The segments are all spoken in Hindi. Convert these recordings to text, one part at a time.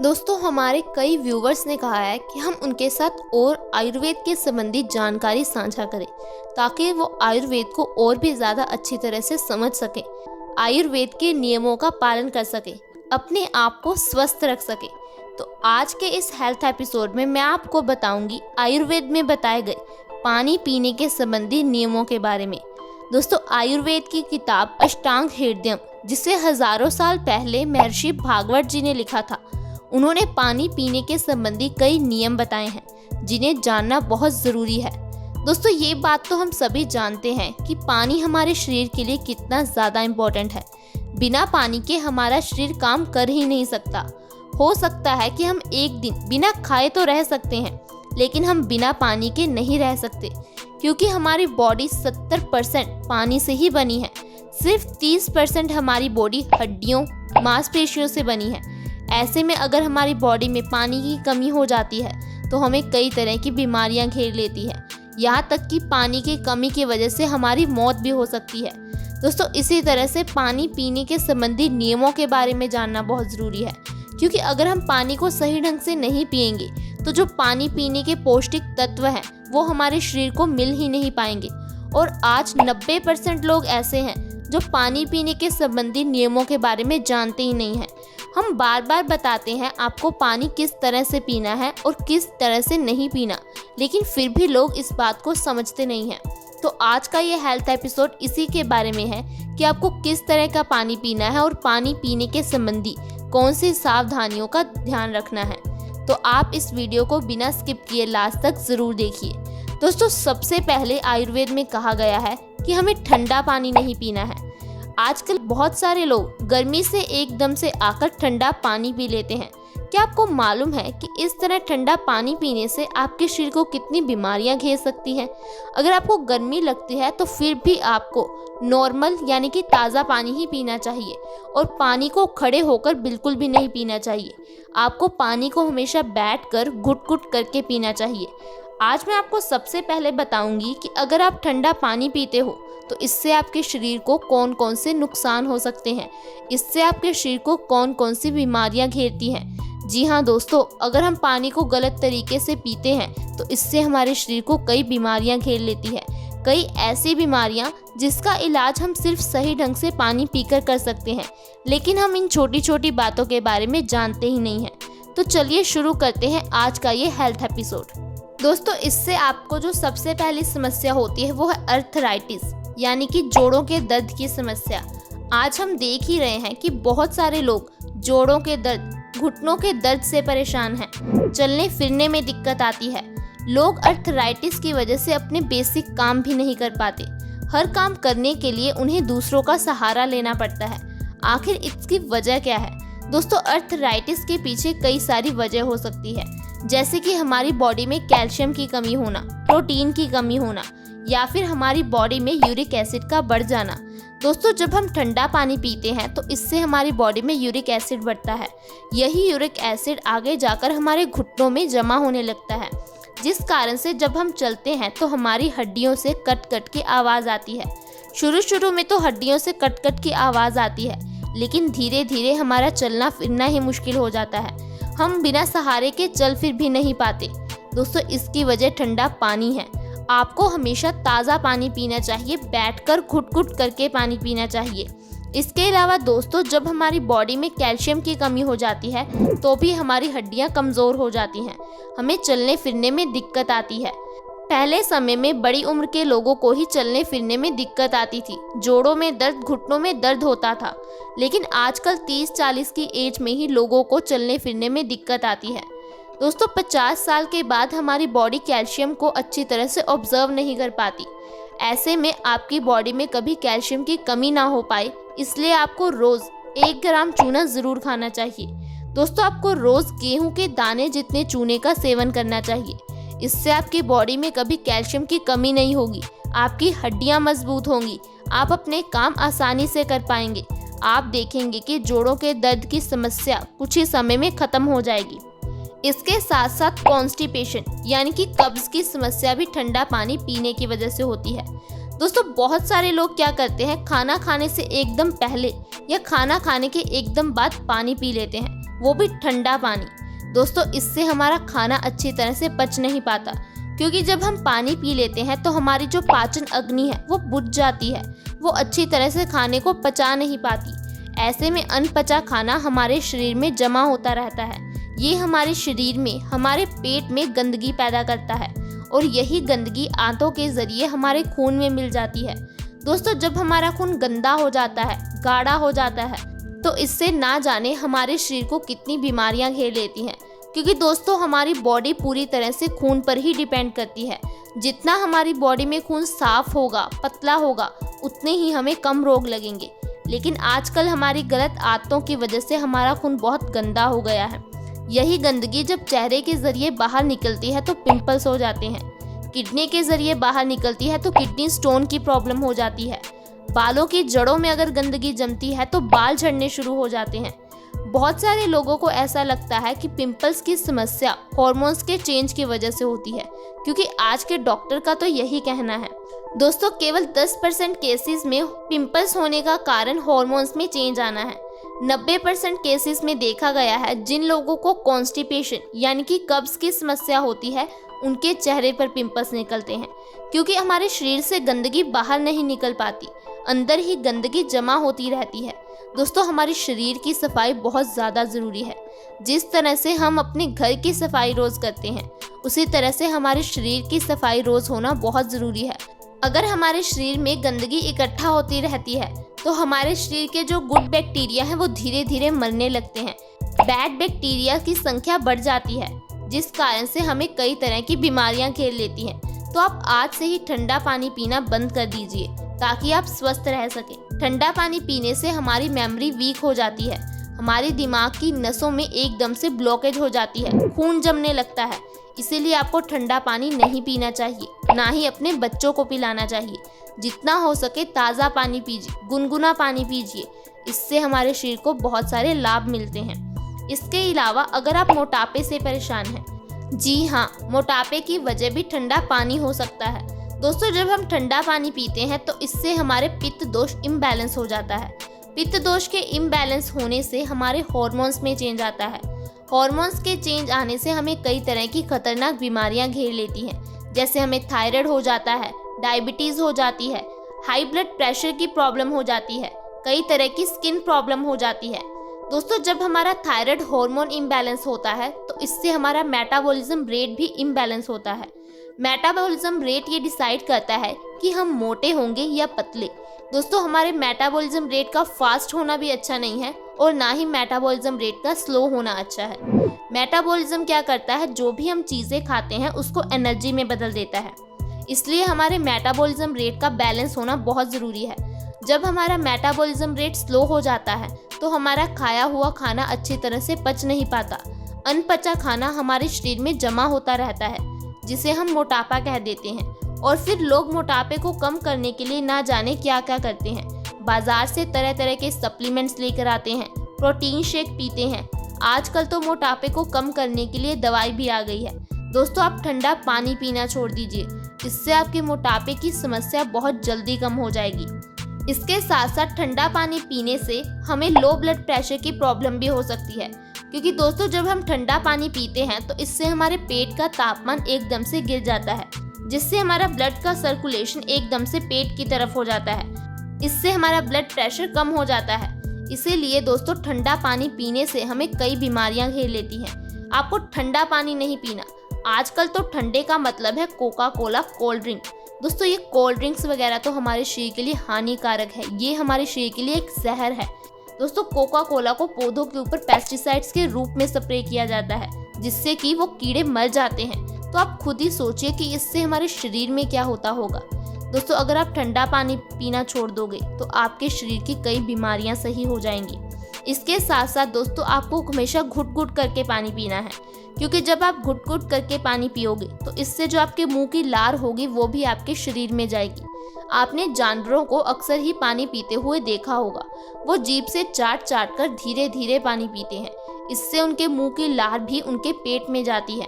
दोस्तों, हमारे कई व्यूवर्स ने कहा है कि हम उनके साथ और आयुर्वेद के संबंधी जानकारी साझा करें ताकि वो आयुर्वेद को और भी ज़्यादा अच्छी तरह से समझ सकें, आयुर्वेद के नियमों का पालन कर सकें, अपने आप को स्वस्थ रख सकें। तो आज के इस हेल्थ एपिसोड में मैं आपको बताऊंगी आयुर्वेद में बताए गए पानी पीने के संबंधी नियमों के बारे में। दोस्तों, आयुर्वेद की किताब अष्टांग हृदयम, जिसे हजारों साल पहले महर्षि भागवत जी ने लिखा था, उन्होंने पानी पीने के संबंधी कई नियम बताए हैं जिन्हें जानना बहुत ज़रूरी है। दोस्तों, ये बात तो हम सभी जानते हैं कि पानी हमारे शरीर के लिए कितना ज़्यादा इम्पोर्टेंट है। बिना पानी के हमारा शरीर काम कर ही नहीं सकता। हो सकता है कि हम एक दिन बिना खाए तो रह सकते हैं, लेकिन हम बिना पानी के नहीं रह सकते, क्योंकि हमारी बॉडी 70% पानी से ही बनी है। सिर्फ 30% हमारी बॉडी हड्डियों, मांसपेशियों से बनी है। ऐसे में अगर हमारी बॉडी में पानी की कमी हो जाती है तो हमें कई तरह की बीमारियां घेर लेती है। यहाँ तक कि पानी की कमी की वजह से हमारी मौत भी हो सकती है। दोस्तों, इसी तरह से पानी पीने के संबंधी नियमों के बारे में जानना बहुत ज़रूरी है, क्योंकि अगर हम पानी को सही ढंग से नहीं पिएंगे तो जो पानी पीने के पौष्टिक तत्व हैं वो हमारे शरीर को मिल ही नहीं पाएंगे। और आज 90% लोग ऐसे हैं जो पानी पीने के संबंधी नियमों के बारे में जानते ही नहीं हैं। हम बार बार बताते हैं आपको पानी किस तरह से पीना है और किस तरह से नहीं पीना, लेकिन फिर भी लोग इस बात को समझते नहीं हैं। तो आज का ये हेल्थ एपिसोड इसी के बारे में है कि आपको किस तरह का पानी पीना है और पानी पीने के संबंधी कौन सी सावधानियों का ध्यान रखना है। तो आप इस वीडियो को बिना स्किप किए लास्ट तक ज़रूर देखिए। दोस्तों, सबसे पहले आयुर्वेद में कहा गया है कि हमें ठंडा पानी नहीं पीना है। आजकल बहुत सारे लोग गर्मी से एकदम से आकर ठंडा पानी पी लेते हैं। क्या आपको मालूम है कि इस तरह ठंडा पानी पीने से आपके शरीर को कितनी बीमारियां घेर सकती हैं? अगर आपको गर्मी लगती है तो फिर भी आपको नॉर्मल यानी कि ताज़ा पानी ही पीना चाहिए, और पानी को खड़े होकर बिल्कुल भी नहीं पीना चाहिए। आपको पानी को हमेशा बैठकर घुट-घुट करके पीना चाहिए। आज मैं आपको सबसे पहले बताऊंगी कि अगर आप ठंडा पानी पीते हो तो इससे आपके शरीर को कौन कौन से नुकसान हो सकते हैं, इससे आपके शरीर को कौन कौन सी बीमारियां घेरती हैं। जी हाँ दोस्तों, अगर हम पानी को गलत तरीके से पीते हैं तो इससे हमारे शरीर को कई बीमारियां घेर लेती है। कई ऐसी बीमारियां जिसका इलाज हम सिर्फ सही ढंग से पानी पीकर कर सकते हैं, लेकिन हम इन छोटी छोटी बातों के बारे में जानते ही नहीं हैं। तो चलिए शुरू करते हैं आज का ये हेल्थ एपिसोड। दोस्तों, इससे आपको जो सबसे पहली समस्या होती है वो है अर्थराइटिस, यानी कि जोड़ों के दर्द की समस्या। आज हम देख ही रहे हैं कि बहुत सारे लोग जोड़ों के दर्द, घुटनों के दर्द से परेशान हैं। चलने फिरने में दिक्कत आती है। लोग अर्थराइटिस की वजह से अपने बेसिक काम भी नहीं कर पाते। हर काम करने के लिए उन्हें दूसरों का सहारा लेना पड़ता है। आखिर इसकी वजह क्या है? दोस्तों, अर्थराइटिस के पीछे कई सारी वजह हो सकती है, जैसे कि हमारी बॉडी में कैल्शियम की कमी होना, प्रोटीन की कमी होना, या फिर हमारी बॉडी में यूरिक एसिड का बढ़ जाना। दोस्तों, जब हम ठंडा पानी पीते हैं तो इससे हमारी बॉडी में यूरिक एसिड बढ़ता है। यही यूरिक एसिड आगे जाकर हमारे घुटनों में जमा होने लगता है, जिस कारण से जब हम चलते हैं तो हमारी हड्डियों से कट कट की आवाज़ आती है। शुरू में तो हड्डियों से कट कट की आवाज़ आती है, लेकिन धीरे धीरे हमारा चलना फिरना ही मुश्किल हो जाता है। हम बिना सहारे के चल फिर भी नहीं पाते। दोस्तों, इसकी वजह ठंडा पानी है। आपको हमेशा ताज़ा पानी पीना चाहिए, बैठकर घुट-घुट करके पानी पीना चाहिए। इसके अलावा दोस्तों, जब हमारी बॉडी में कैल्शियम की कमी हो जाती है तो भी हमारी हड्डियां कमज़ोर हो जाती हैं, हमें चलने फिरने में दिक्कत आती है। पहले समय में बड़ी उम्र के लोगों को ही चलने फिरने में दिक्कत आती थी, जोड़ों में दर्द, घुटनों में दर्द होता था, लेकिन आजकल 30-40 की एज में ही लोगों को चलने फिरने में दिक्कत आती है। दोस्तों, 50 साल के बाद हमारी बॉडी कैल्शियम को अच्छी तरह से ऑब्जर्व नहीं कर पाती। ऐसे में आपकी बॉडी में कभी कैल्शियम की कमी ना हो पाए, इसलिए आपको रोज़ 1 ग्राम चूना ज़रूर खाना चाहिए। दोस्तों, आपको रोज़ गेहूं के दाने जितने चूने का सेवन करना चाहिए। इससे आपकी बॉडी में कभी कैल्शियम की कमी नहीं होगी, आपकी हड्डियां मजबूत होंगी, आप अपने काम आसानी से कर पाएंगे। आप देखेंगे कि जोड़ों के दर्द की समस्या कुछ ही समय में ख़त्म हो जाएगी। इसके साथ साथ कॉन्स्टिपेशन यानी कि कब्ज़ की समस्या भी ठंडा पानी पीने की वजह से होती है। दोस्तों, बहुत सारे लोग क्या करते हैं, खाना खाने से एकदम पहले या खाना खाने के एकदम बाद पानी पी लेते हैं। वो भी ठंडा पानी। दोस्तों इससे हमारा खाना अच्छी तरह से पच नहीं पाता, क्योंकि जब हम पानी पी लेते हैं तो हमारी जो पाचन अग्नि है वो बुझ जाती है, वो अच्छी तरह से खाने को पचा नहीं पाती। ऐसे में अनपचा खाना हमारे शरीर में जमा होता रहता है। ये हमारे शरीर में, हमारे पेट में गंदगी पैदा करता है और यही गंदगी आंतों के जरिए हमारे खून में मिल जाती है। दोस्तों जब हमारा खून गंदा हो जाता है, गाढ़ा हो जाता है, तो इससे ना जाने हमारे शरीर को कितनी बीमारियां घेर लेती हैं। क्योंकि दोस्तों हमारी बॉडी पूरी तरह से खून पर ही डिपेंड करती है। जितना हमारी बॉडी में खून साफ होगा, पतला होगा, उतने ही हमें कम रोग लगेंगे। लेकिन आजकल हमारी गलत आदतों की वजह से हमारा खून बहुत गंदा हो गया है। यही गंदगी जब चेहरे के जरिए बाहर निकलती है तो पिंपल्स हो जाते हैं। किडनी के जरिए बाहर निकलती है तो किडनी स्टोन की प्रॉब्लम हो जाती है। बालों की जड़ों में अगर गंदगी जमती है तो बाल झड़ने शुरू हो जाते हैं। बहुत सारे लोगों को ऐसा लगता है कि पिंपल्स की समस्या हॉर्मोन्स के चेंज की वजह से होती है, क्योंकि आज के डॉक्टर का तो यही कहना है। दोस्तों केवल 10% केसेस में पिंपल्स होने का कारण हॉर्मोन्स में चेंज आना है। 90% केसेस में देखा गया है जिन लोगों को कॉन्स्टिपेशन यानी कि कब्ज की समस्या होती है, उनके चेहरे पर पिंपल्स निकलते हैं, क्योंकि हमारे शरीर से गंदगी बाहर नहीं निकल पाती, अंदर ही गंदगी जमा होती रहती है। दोस्तों हमारे शरीर की सफाई बहुत ज़्यादा ज़रूरी है। जिस तरह से हम अपने घर की सफाई रोज़ करते हैं, उसी तरह से हमारे शरीर की सफाई रोज़ होना बहुत ज़रूरी है। अगर हमारे शरीर में गंदगी इकट्ठा होती रहती है तो हमारे शरीर के जो गुड बैक्टीरिया हैं वो धीरे धीरे मरने लगते हैं। बैड बैक्टीरिया की संख्या बढ़ जाती है, जिस कारण से हमें कई तरह की बीमारियां घेर लेती हैं। तो आप आज से ही ठंडा पानी पीना बंद कर दीजिए ताकि आप स्वस्थ रह सकें। ठंडा पानी पीने से हमारी मेमोरी वीक हो जाती है, हमारी दिमाग की नसों में एकदम से ब्लॉकेज हो जाती है, खून जमने लगता है। इसीलिए आपको ठंडा पानी नहीं पीना चाहिए, ना ही अपने बच्चों को पिलाना चाहिए। जितना हो सके ताज़ा पानी पीजिए, गुनगुना पानी पीजिए। इससे हमारे शरीर को बहुत सारे लाभ मिलते हैं। इसके अलावा अगर आप मोटापे से परेशान हैं, जी हाँ, मोटापे की वजह भी ठंडा पानी हो सकता है। दोस्तों जब हम ठंडा पानी पीते हैं तो इससे हमारे पित्त दोष इम्बैलेंस हो जाता है। पित्त दोष के इम्बैलेंस होने से हमारे हॉर्मोन्स में चेंज आता है। हॉर्मोन्स के चेंज आने से हमें कई तरह की खतरनाक बीमारियां घेर लेती हैं, जैसे हमें थायराइड हो जाता है, डायबिटीज़ हो जाती है, हाई ब्लड प्रेशर की प्रॉब्लम हो जाती है, कई तरह की स्किन प्रॉब्लम हो जाती है। दोस्तों जब हमारा थायराइड हार्मोन इम्बैलेंस होता है तो इससे हमारा मेटाबॉलिज्म रेट भी इम्बैलेंस होता है। मेटाबॉलिज्म रेट ये डिसाइड करता है कि हम मोटे होंगे या पतले। दोस्तों हमारे मेटाबॉलिज्म रेट का फास्ट होना भी अच्छा नहीं है और ना ही मेटाबॉलिज्म रेट का स्लो होना अच्छा है। मेटाबॉलिज्म क्या करता है, जो भी हम चीज़ें खाते हैं उसको एनर्जी में बदल देता है। इसलिए हमारे मेटाबॉलिज्म रेट का बैलेंस होना बहुत ज़रूरी है। जब हमारा मेटाबॉलिज्म रेट स्लो हो जाता है तो हमारा खाया हुआ खाना अच्छी तरह से पच नहीं पाता। अनपचा खाना हमारे शरीर में जमा होता रहता है, जिसे हम मोटापा कह देते हैं। और फिर लोग मोटापे को कम करने के लिए ना जाने क्या क्या करते हैं। बाजार से तरह तरह के सप्लीमेंट्स लेकर आते हैं, प्रोटीन शेक पीते हैं। आजकल तो मोटापे को कम करने के लिए दवाई भी आ गई है। दोस्तों आप ठंडा पानी पीना छोड़ दीजिए, इससे आपके मोटापे की समस्या बहुत जल्दी कम हो जाएगी। इसके साथ साथ ठंडा पानी पीने से हमें लो ब्लड प्रेशर की प्रॉब्लम भी हो सकती है, क्योंकि दोस्तों जब हम ठंडा पानी पीते हैं तो इससे हमारे पेट का तापमान एकदम से गिर जाता है, जिससे हमारा ब्लड का सर्कुलेशन एकदम से पेट की तरफ हो जाता है। इससे हमारा ब्लड प्रेशर कम हो जाता है। इसीलिए दोस्तों ठंडा पानी पीने से हमें कई बीमारियां घेर लेती हैं। आपको ठंडा पानी नहीं पीना। आजकल तो ठंडे का मतलब है कोका कोला, कोल्ड ड्रिंक। दोस्तों ये कोल्ड ड्रिंक्स वगैरह तो हमारे शरीर के लिए हानिकारक है, ये हमारे शरीर के लिए एक जहर है। दोस्तों कोका कोला को पौधों के ऊपर पेस्टिसाइड्स के रूप में स्प्रे किया जाता है, जिससे कि वो कीड़े मर जाते हैं। तो आप खुद ही सोचिए कि इससे हमारे शरीर में क्या होता होगा। दोस्तों अगर आप ठंडा पानी पीना छोड़ दोगे तो आपके शरीर की कई बीमारियां सही हो जाएंगी। इसके साथ साथ दोस्तों आपको हमेशा घुट घुट करके पानी पीना है, क्योंकि जब आप घुट घुट करके पानी पियोगे तो इससे जो आपके मुंह की लार होगी वो भी आपके शरीर में जाएगी। आपने जानवरों को अक्सर ही पानी पीते हुए देखा होगा, वो जीभ से चाट चाट कर धीरे धीरे पानी पीते हैं। इससे उनके मुंह की लार भी उनके पेट में जाती है।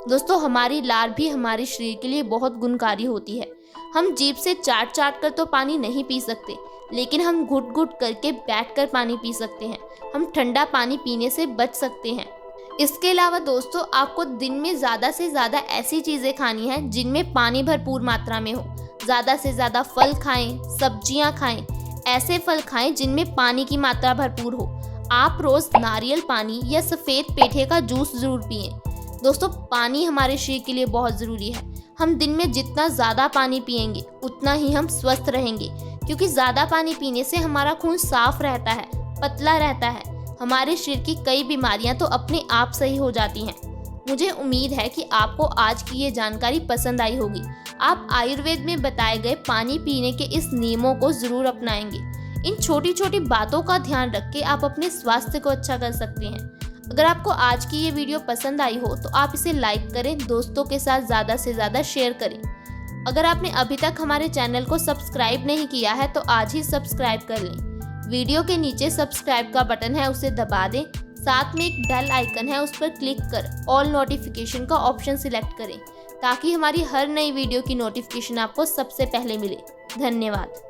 दोस्तों हमारी लार भी हमारे शरीर के लिए बहुत गुणकारी होती है। हम जीभ से चाट चाट कर तो पानी नहीं पी सकते, लेकिन हम घुट घुट करके बैठकर पानी पी सकते हैं। हम ठंडा पानी पीने से बच सकते हैं। इसके अलावा दोस्तों, आपको दिन में ज़्यादा से ज़्यादा ऐसी चीज़ें खानी है जिनमें पानी भरपूर मात्रा में हो। ज़्यादा से ज़्यादा फल खाएं, सब्जियां खाएं, ऐसे फल खाएं जिनमें पानी की मात्रा भरपूर हो। आप रोज़ नारियल पानी या सफ़ेद पेठे का जूस ज़रूर पिएं। दोस्तों, पानी हमारे शरीर के लिए बहुत ज़रूरी है। हम दिन में जितना ज़्यादा पानी पिएंगे उतना ही हम स्वस्थ रहेंगे, क्योंकि ज़्यादा पानी पीने से हमारा खून साफ रहता है, पतला रहता है। हमारे शरीर की कई बीमारियां तो अपने आप सही हो जाती हैं। मुझे उम्मीद है कि आपको आज की ये जानकारी पसंद आई होगी। आप आयुर्वेद में बताए गए पानी पीने के इस नियमों को ज़रूर अपनाएंगे। इन छोटी छोटी बातों का ध्यान रख के आप अपने स्वास्थ्य को अच्छा कर सकते हैं। अगर आपको आज की ये वीडियो पसंद आई हो तो आप इसे लाइक करें, दोस्तों के साथ ज़्यादा से ज़्यादा शेयर करें। अगर आपने अभी तक हमारे चैनल को सब्सक्राइब नहीं किया है तो आज ही सब्सक्राइब कर लें। वीडियो के नीचे सब्सक्राइब का बटन है, उसे दबा दें। साथ में एक बेल आइकन है, उस पर क्लिक कर ऑल नोटिफिकेशन का ऑप्शन सिलेक्ट करें, ताकि हमारी हर नई वीडियो की नोटिफिकेशन आपको सबसे पहले मिले। धन्यवाद।